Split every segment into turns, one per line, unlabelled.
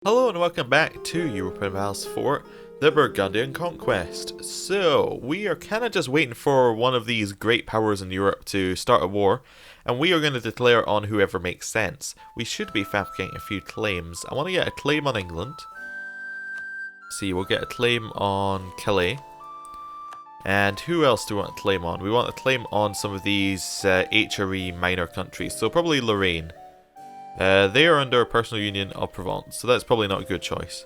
Hello and welcome back to Europa Universalis IV, the Burgundian Conquest. So, we are kind of just waiting for one of these great powers in Europe to start a war, and we are going to declare on whoever makes sense. We should be fabricating a few claims. I want to get a claim on England. See, we'll get a claim on Calais. And who else do we want to claim on? We want to claim on some of these HRE minor countries, so probably Lorraine. They are under a personal union of Provence, so that's probably not a good choice.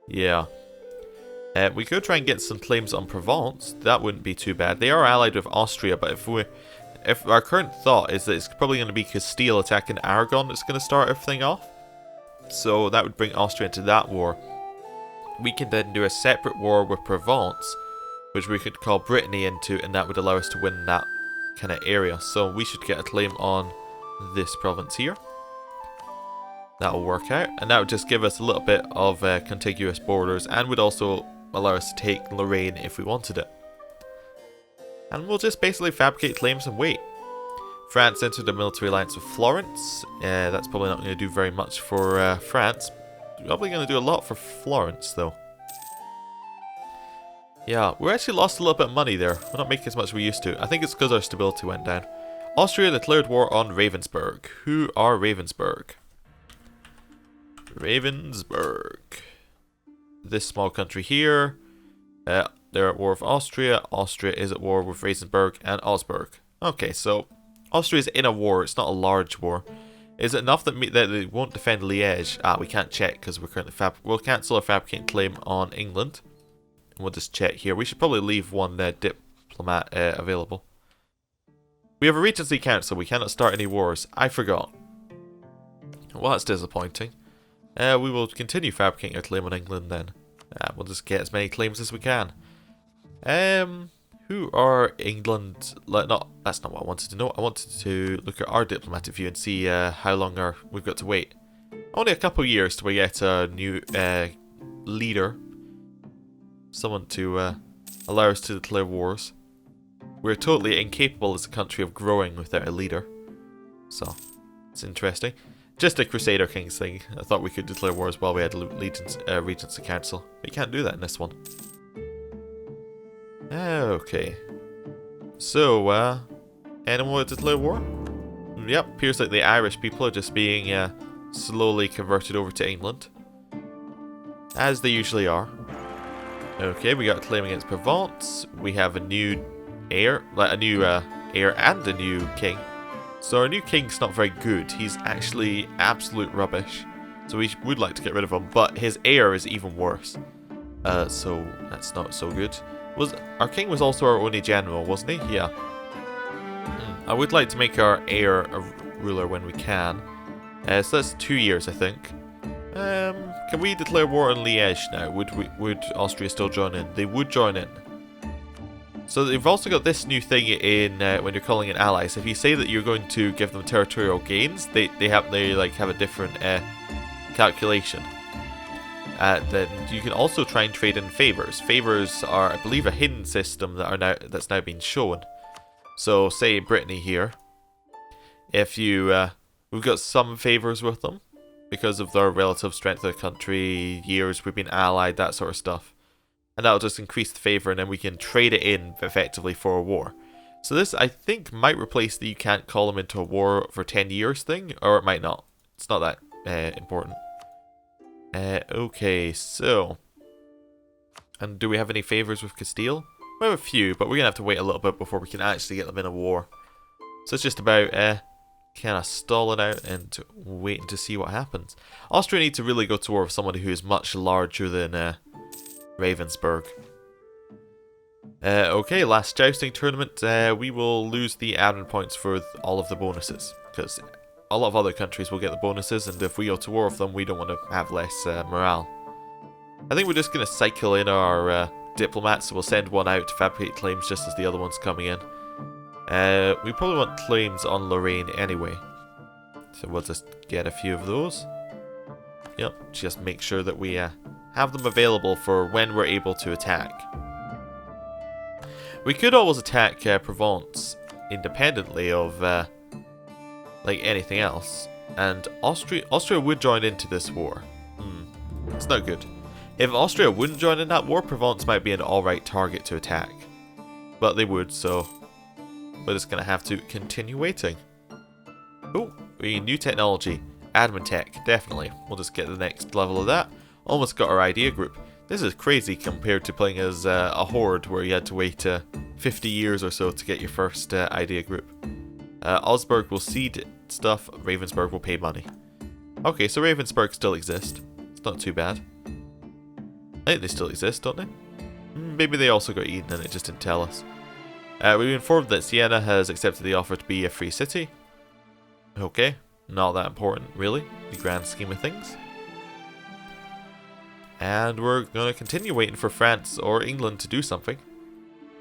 Yeah. We could try and get some claims on Provence. That wouldn't be too bad. They are allied with Austria, but if our current thought is that it's probably going to be Castile attacking Aragon that's going to start everything off, so that would bring Austria into that war. We can then do a separate war with Provence, which we could call Brittany into, and that would allow us to win that kind of area. So we should get a claim on this province here. That'll work out, and that would just give us a little bit of contiguous borders, and would also allow us to take Lorraine if we wanted it. And we'll just basically fabricate claims and wait. France entered a military alliance with Florence. That's probably not going to do very much for France. Probably going to do a lot for Florence though. Yeah, we actually lost a little bit of money there. We're not making as much as we used to. I think it's because our stability went down. Austria declared war on Ravensburg. Who are Ravensburg? Ravensburg. This small country here. They're at war with Austria. Austria is at war with Ravensburg and Augsburg. Okay, so Austria is in a war. It's not a large war. Is it enough that they won't defend Liège? Ah, we can't check because we're currently we'll cancel our fabricating claim on England. And we'll just check here. We should probably leave one diplomat available. We have a Regency Council. We cannot start any wars. I forgot. Well, that's disappointing. We will continue fabricating a claim on England then. We'll just get as many claims as we can. Who are England? That's not what I wanted to know. I wanted to look at our diplomatic view and see how long we've got to wait. Only a couple of years till we get a new leader. Someone to allow us to declare wars. We're totally incapable as a country of growing without a leader. So, it's interesting. Just a Crusader Kings thing. I thought we could declare wars while we had Regency Council. But you can't do that in this one. Okay. So, anyone want to declare war? Yep, appears like the Irish people are just being slowly converted over to England. As they usually are. Okay, we got a claim against Provence. We have a new heir, heir and a new king. So our new king's not very good. He's actually absolute rubbish. So we would like to get rid of him, but his heir is even worse. So that's not so good. Our king was also our only general, wasn't he? Yeah. I would like to make our heir a ruler when we can. So that's 2 years, I think. Can we declare war on Liège now? Would Austria still join in? They would join in. So they've also got this new thing in when you're calling in allies. If you say that you're going to give them territorial gains, they have a different calculation. Then you can also try and trade in favors. Favors are, I believe, a hidden system that's now been shown. So say Brittany here. If we've got some favors with them because of their relative strength of the country, years we've been allied, that sort of stuff. And that'll just increase the favour, and then we can trade it in effectively for a war. So this, I think, might replace the you can't call them into a war for 10 years thing, or it might not. It's not that important. Okay, so. And do we have any favours with Castile? We have a few, but we're going to have to wait a little bit before we can actually get them in a war. So it's just about kind of stalling out and waiting to see what happens. Austria needs to really go to war with somebody who is much larger than Ravensburg. Okay, last jousting tournament. We will lose the admin points for all of the bonuses, because a lot of other countries will get the bonuses, and if we go to war with them, we don't want to have less morale. I think we're just going to cycle in our diplomats, so we'll send one out to fabricate claims just as the other one's coming in. We probably want claims on Lorraine anyway, so we'll just get a few of those. Yep, just make sure that we have them available for when we're able to attack. We could always attack Provence independently of like anything else, and Austria would join into this war. It's not good. If Austria wouldn't join in that war, Provence might be an alright target to attack. But they would, so we're just going to have to continue waiting. Oh, we need new technology. Admin tech, definitely. We'll just get the next level of that. Almost got our idea group. This is crazy compared to playing as a horde where you had to wait 50 years or so to get your first idea group. Augsburg will seed stuff, Ravensburg will pay money. Okay, so Ravensburg still exists. It's not too bad. I think they still exist, don't they? Maybe they also got eaten and it just didn't tell us. We've been informed that Siena has accepted the offer to be a free city. Okay, not that important really, in the grand scheme of things. And we're going to continue waiting for France or England to do something.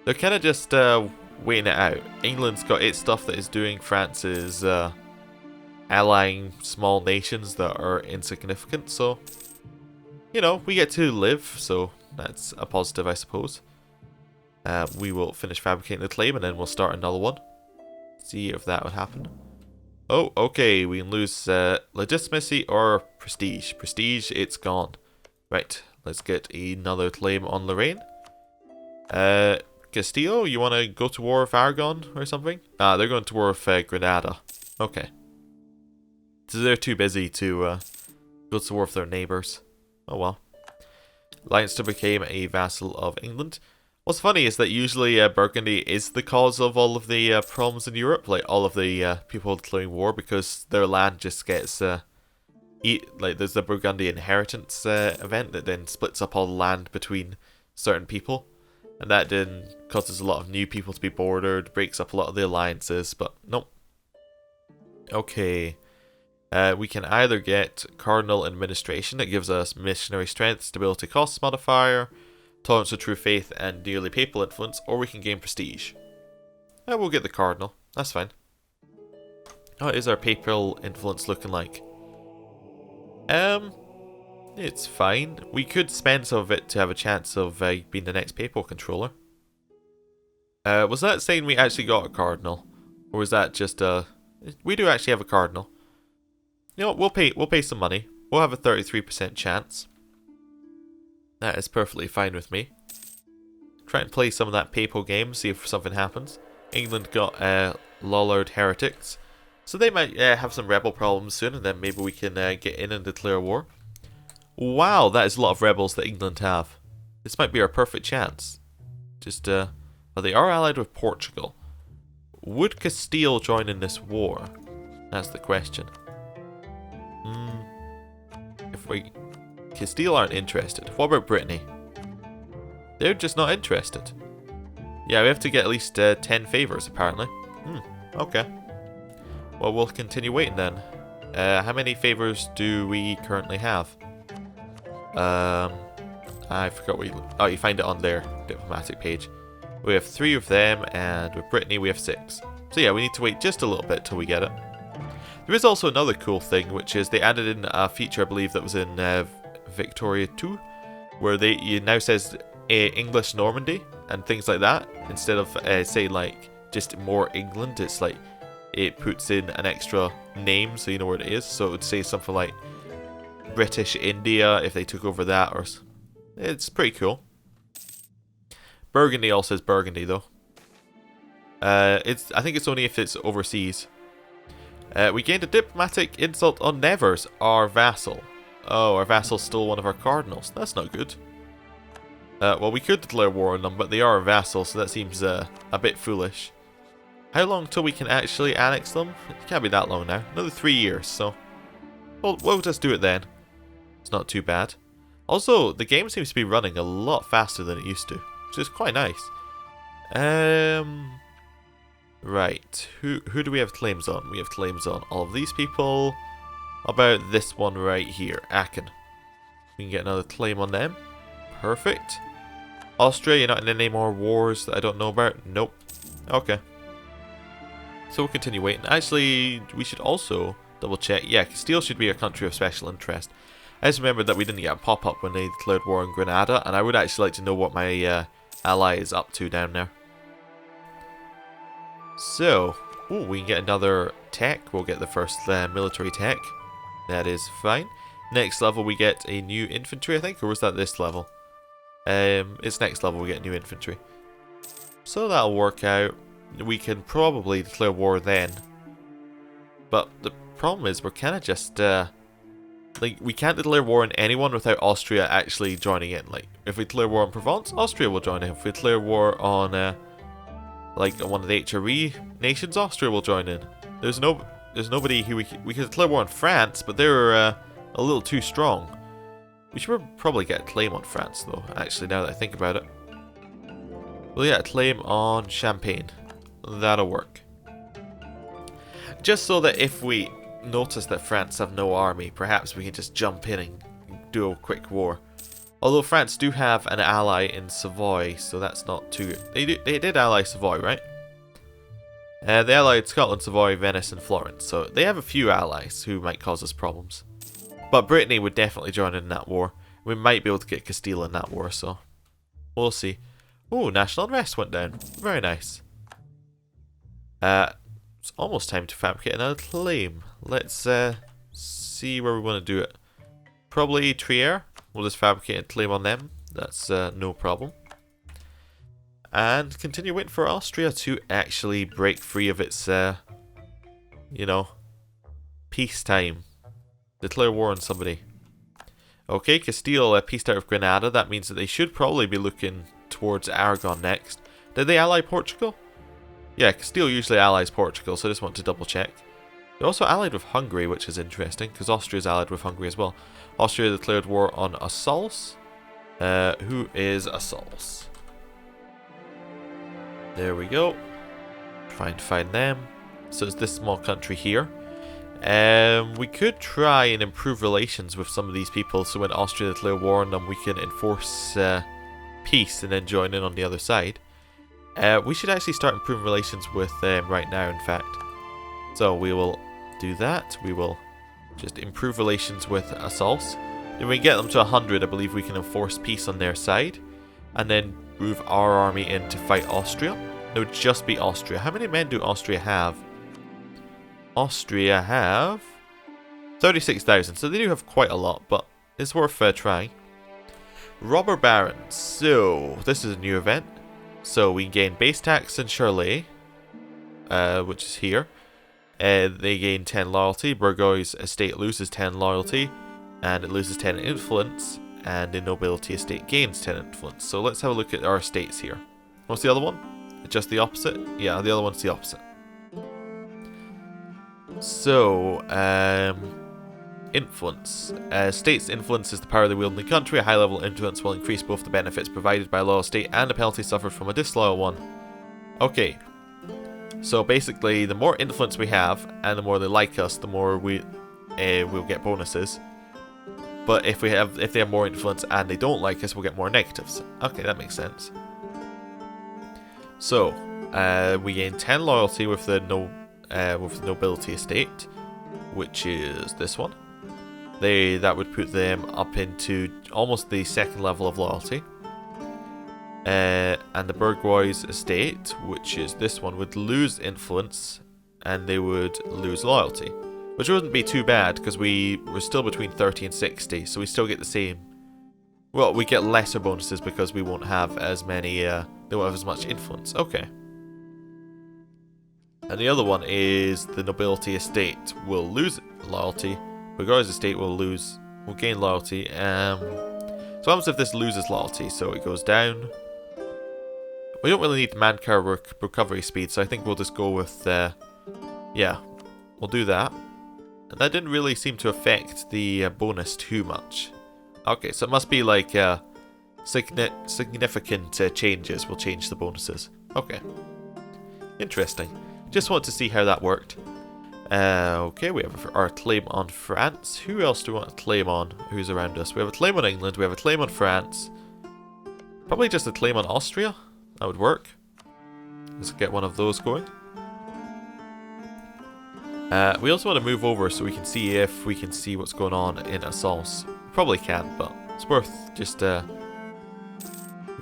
They're kind of just waiting it out. England's got its stuff that is doing. France is allying small nations that are insignificant, so you know, we get to live, so that's a positive, I suppose. We will finish fabricating the claim and then we'll start another one. See if that would happen. Oh, okay, we can lose legitimacy or prestige. Prestige, it's gone. Right, let's get another claim on Lorraine. Castillo, you want to go to war with Aragon or something? Ah, they're going to war with Granada. Okay. So they're too busy to go to war with their neighbours. Oh well. Leinster became a vassal of England. What's funny is that usually Burgundy is the cause of all of the problems in Europe, like all of the people declaring war, because their land just gets like there's the Burgundian inheritance event that then splits up all the land between certain people, and that then causes a lot of new people to be bordered, breaks up a lot of the alliances, but nope. Okay. We can either get Cardinal Administration, that gives us missionary strength, stability costs modifier, tolerance to true faith, and nearly papal influence, or we can gain prestige. We'll get the Cardinal, that's fine. What is our papal influence looking like? It's fine. We could spend some of it to have a chance of being the next papal controller. Was that saying we actually got a Cardinal? Or was that just a... We do actually have a Cardinal. You know what, we'll pay some money. We'll have a 33% chance. That is perfectly fine with me. Try and play some of that papal game, see if something happens. England got Lollard heretics, so they might have some rebel problems soon, and then maybe we can get in and declare war. Wow, that is a lot of rebels that England have. This might be our perfect chance. Just, well, they are allied with Portugal. Would Castile join in this war? That's the question. If we... Castile aren't interested. What about Brittany? They're just not interested. Yeah, we have to get at least 10 favours, apparently. Okay. Well, we'll continue waiting then. How many favours do we currently have? I forgot what you... Oh, you find it on their diplomatic page. We have 3 of them, and with Brittany we have 6. So yeah, we need to wait just a little bit till we get it. There is also another cool thing, which is they added in a feature, I believe, that was in Victoria 2, where it now says English Normandy and things like that. Instead of say like just more England, it's like it puts in an extra name so you know where it is. So it would say something like British India if they took over that, or it's pretty cool. Burgundy also says Burgundy though. I think it's only if it's overseas. We gained a diplomatic insult on neighbours, our vassal. Oh, our vassal stole one of our cardinals. That's not good. Well, we could declare war on them, but they are a vassal, so that seems a bit foolish. How long till we can actually annex them? It can't be that long now. Another 3 years, so... We'll just do it then. It's not too bad. Also, the game seems to be running a lot faster than it used to, which is quite nice. Right, who do we have claims on? We have claims on all of these people. How about this one right here, Aachen? We can get another claim on them. Perfect. Austria, you're not in any more wars that I don't know about? Nope. Okay. So we'll continue waiting. Actually, we should also double check. Yeah, Castile should be a country of special interest. I just remembered that we didn't get a pop-up when they declared war on Granada, and I would actually like to know what my ally is up to down there. So, we can get another tech. We'll get the first military tech. That is fine. Next level we get a new infantry, I think, or was that this level? It's next level we get new infantry. So that'll work out. We can probably declare war then. But the problem is we're kind of just, like, we can't declare war on anyone without Austria actually joining in. Like, if we declare war on Provence, Austria will join in. If we declare war on, like, one of the HRE nations, Austria will join in. There's nobody who we could declare war on France, but they're a little too strong. We should probably get a claim on France, though, actually, now that I think about it. We'll get a claim on Champagne. That'll work. Just so that if we notice that France have no army, perhaps we can just jump in and do a quick war. Although France do have an ally in Savoy, so that's not too... They did ally Savoy, right? They allied Scotland, Savoy, Venice, and Florence, so they have a few allies who might cause us problems. But Brittany would definitely join in that war. We might be able to get Castile in that war, so we'll see. Oh, national unrest went down. Very nice. It's almost time to fabricate another claim. Let's see where we want to do it. Probably Trier. We'll just fabricate a claim on them. That's no problem. And continue waiting for Austria to actually break free of its, you know, peacetime. Declare war on somebody. Okay, Castile pieced out of Granada. That means that they should probably be looking towards Aragon next. Did they ally Portugal? Yeah, Castile usually allies Portugal, so I just want to double check. They're also allied with Hungary, which is interesting, because Austria is allied with Hungary as well. Austria declared war on Assaults. Who is Assaults? There we go. Trying to find them. So it's this small country here. We could try and improve relations with some of these people, so when Austria declare war on them, we can enforce peace and then join in on the other side. We should actually start improving relations with them right now, in fact. So we will do that. We will just improve relations with Assaults. Then we get them to 100, I believe we can enforce peace on their side. And then move our army in to fight Austria. It would just be Austria. How many men do Austria have? Austria have 36,000, so they do have quite a lot, but it's worth trying. Robber Barons. So, this is a new event. So, we gain base tax and Charlet, which is here. They gain 10 loyalty. Burgoy's estate loses 10 loyalty, and it loses 10 influence, and the nobility estate gains 10 influence. So, let's have a look at our estates here. What's the other one? Just the opposite? Yeah, the other one's the opposite. So, influence. State's influence is the power they wield in the country. A high level of influence will increase both the benefits provided by a loyal state and the penalty suffered from a disloyal one. Okay. So basically, the more influence we have, and the more they like us, the more we'll get bonuses. But if they have more influence and they don't like us, we'll get more negatives. Okay, that makes sense. So, we gain 10 loyalty with the nobility estate, which is this one. That would put them up into almost the second level of loyalty. And the Burgoy's estate, which is this one, would lose influence and they would lose loyalty, which wouldn't be too bad because we're still between 30 and 60, so we still get the same. Well, we get lesser bonuses because we won't have as many. They won't have as much influence. Okay. And the other one is the nobility estate will lose loyalty. Burgoy's estate will gain loyalty. So what happens if this loses loyalty? So it goes down. We don't really need manpower recovery speed, so I think we'll just go with, yeah, we'll do that. And that didn't really seem to affect the bonus too much. Okay, so it must be like significant changes will change the bonuses. Okay. Interesting. Just want to see how that worked. Okay, we have our claim on France. Who else do we want to claim on? Who's around us? We have a claim on England. We have a claim on France. Probably just a claim on Austria. That would work. Let's get one of those going. We also want to move over so we can see if we can see what's going on in Assaults. Probably can't, but it's worth just moving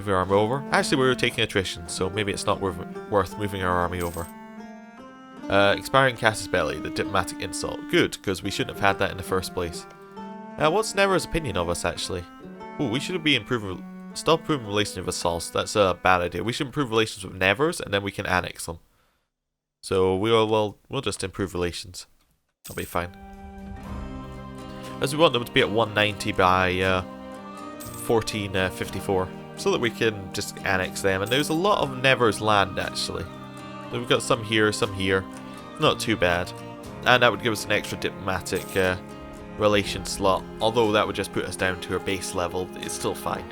our army over. Actually, we were taking attrition, so maybe it's not worth moving our army over. Expiring Casus Belli, the diplomatic insult. Good, because we shouldn't have had that in the first place. What's Never's opinion of us, actually? Ooh, we should be improving... Stop improving relations with vassals. That's a bad idea. We should improve relations with Nevers, and then we can annex them. So we'll just improve relations. That'll be fine. As we want them to be at 190 by 1454, so that we can just annex them. And there's a lot of Nevers land, actually. So we've got some here, some here. Not too bad. And that would give us an extra diplomatic relation slot. Although that would just put us down to our base level, it's still fine.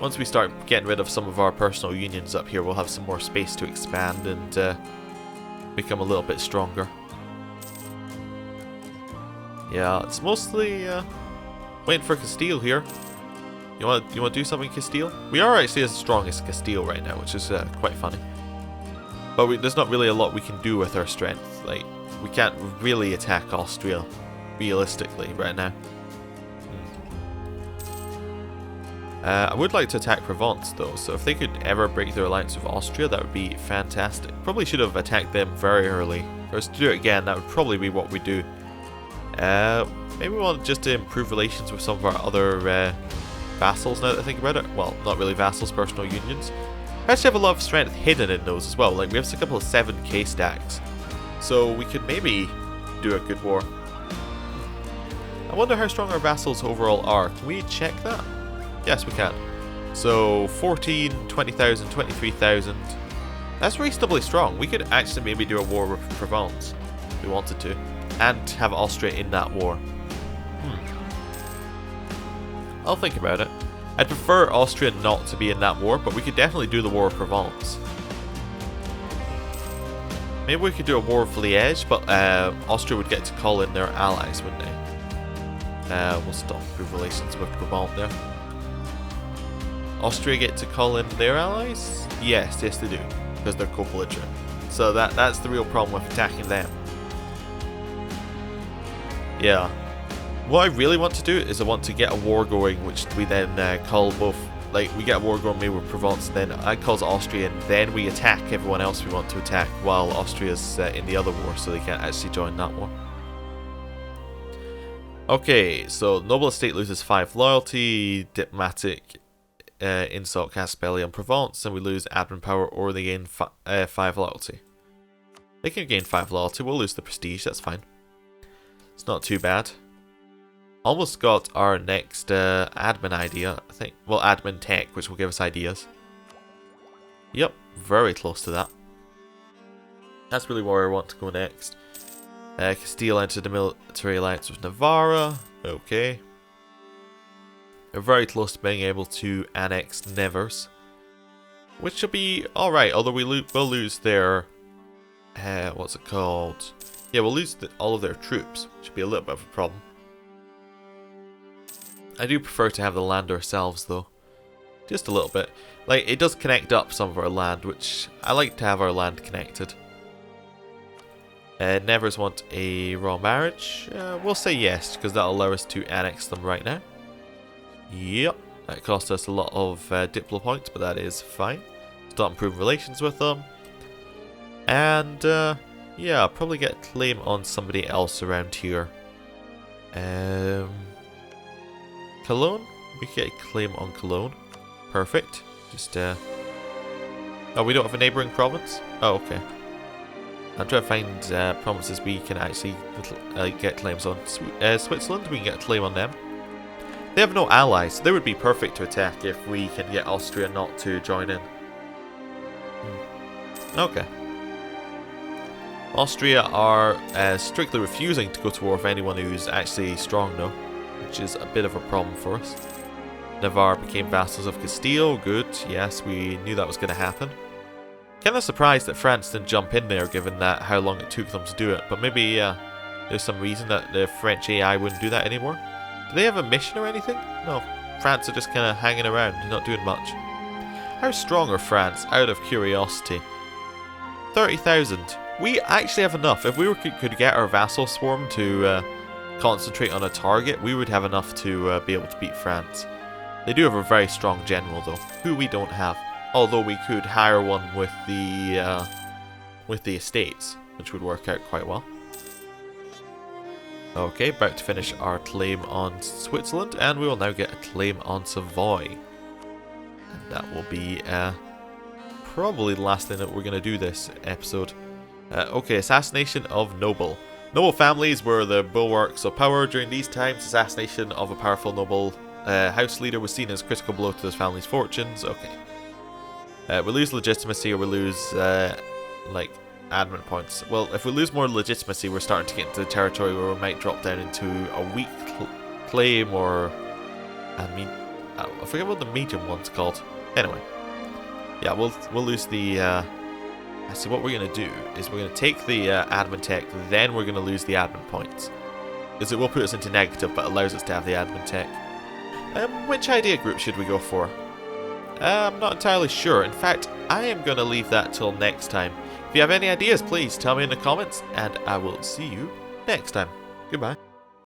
Once we start getting rid of some of our personal unions up here, we'll have some more space to expand and become a little bit stronger. Yeah, it's mostly waiting for Castile here. You want to do something, Castile? We are actually as strong as Castile right now, which is quite funny. But there's not really a lot we can do with our strength. Like, we can't really attack Austria, realistically, right now. I would like to attack Provence, though, so if they could ever break their alliance with Austria, that would be fantastic. Probably should have attacked them very early. If I was to do it again, that would probably be what we do. Maybe we want just to improve relations with some of our other vassals, now that I think about it. Well, not really vassals, personal unions. We actually have a lot of strength hidden in those as well. Like, we have a couple of 7k stacks. So we could maybe do a good war. I wonder how strong our vassals overall are. Can we check that? Yes, we can. So 14, 20,000, 23,000. That's reasonably strong. We could actually maybe do a war with Provence if we wanted to, and have Austria in that war. I'll think about it. I'd prefer Austria not to be in that war, but we could definitely do the war of Provence. Maybe we could do a war of Liège, but Austria would get to call in their allies, wouldn't they? We'll stop improve relations with Brabant there. Austria get to call in their allies? Yes, yes they do, because they're co-belligerent. So that's the real problem with attacking them. Yeah. What I really want to do is I want to get a war going, which we then call both, like, we get a war going maybe with Provence, and then I cause Austria, and then we attack everyone else we want to attack, while Austria's in the other war, so they can't actually join that war. Okay, so Noble Estate loses 5 loyalty, diplomatic insult cast belly on Provence, and we lose admin power, or they gain 5 loyalty. They can gain 5 loyalty, we'll lose the prestige, that's fine. It's not too bad. Almost got our next admin idea, I think. Well, admin tech, which will give us ideas. Yep, very close to that. That's really where I want to go next. Castile entered the military alliance with Navarra. Okay. We're very close to being able to annex Nevers, which should be alright, although we will lose their... what's it called? Yeah, we'll lose all of their troops, which should be a little bit of a problem. I do prefer to have the land ourselves, though. Just a little bit. Like, it does connect up some of our land, which I like to have our land connected. Nevers want a royal marriage. We'll say yes, because that'll allow us to annex them right now. Yep, that cost us a lot of diplo points, but that is fine. Start improving relations with them. And, yeah, I'll probably get a claim on somebody else around here. Cologne? We can get a claim on Cologne. Perfect. Just, oh, we don't have a neighbouring province? Oh, okay. I'm trying to find provinces we can actually get claims on. Switzerland, we can get a claim on them. They have no allies, so they would be perfect to attack if we can get Austria not to join in. Okay. Austria are strictly refusing to go to war with anyone who's actually strong, though, which is a bit of a problem for us. Navarre became vassals of Castile. Good. Yes, we knew that was going to happen. Kind of surprised that France didn't jump in there, given that how long it took them to do it. But maybe there's some reason that the French AI wouldn't do that anymore. Do they have a mission or anything? No. France are just kind of hanging around, not doing much. How strong are France, out of curiosity? 30,000. We actually have enough. If we could get our vassal swarm to concentrate on a target, we would have enough to be able to beat France. They do have a very strong general, though, who we don't have. Although we could hire one with the estates, which would work out quite well. Okay, about to finish our claim on Switzerland, and we will now get a claim on Savoy. And that will be probably the last thing that we're going to do this episode. Okay, assassination of noble. Noble families were the bulwarks of power during these times. Assassination of a powerful noble house leader was seen as a critical blow to his family's fortunes. Okay. We lose legitimacy, or we lose, like, admin points. Well, if we lose more legitimacy, we're starting to get into the territory where we might drop down into a weak claim, or... I mean, I forget what the medium one's called. Anyway. Yeah, we'll lose the... So what we're going to do is we're going to take the admin tech, then we're going to lose the admin points. Because it will put us into negative, but allows us to have the admin tech. Which idea group should we go for? I'm not entirely sure. In fact, I am going to leave that till next time. If you have any ideas, please tell me in the comments, and I will see you next time.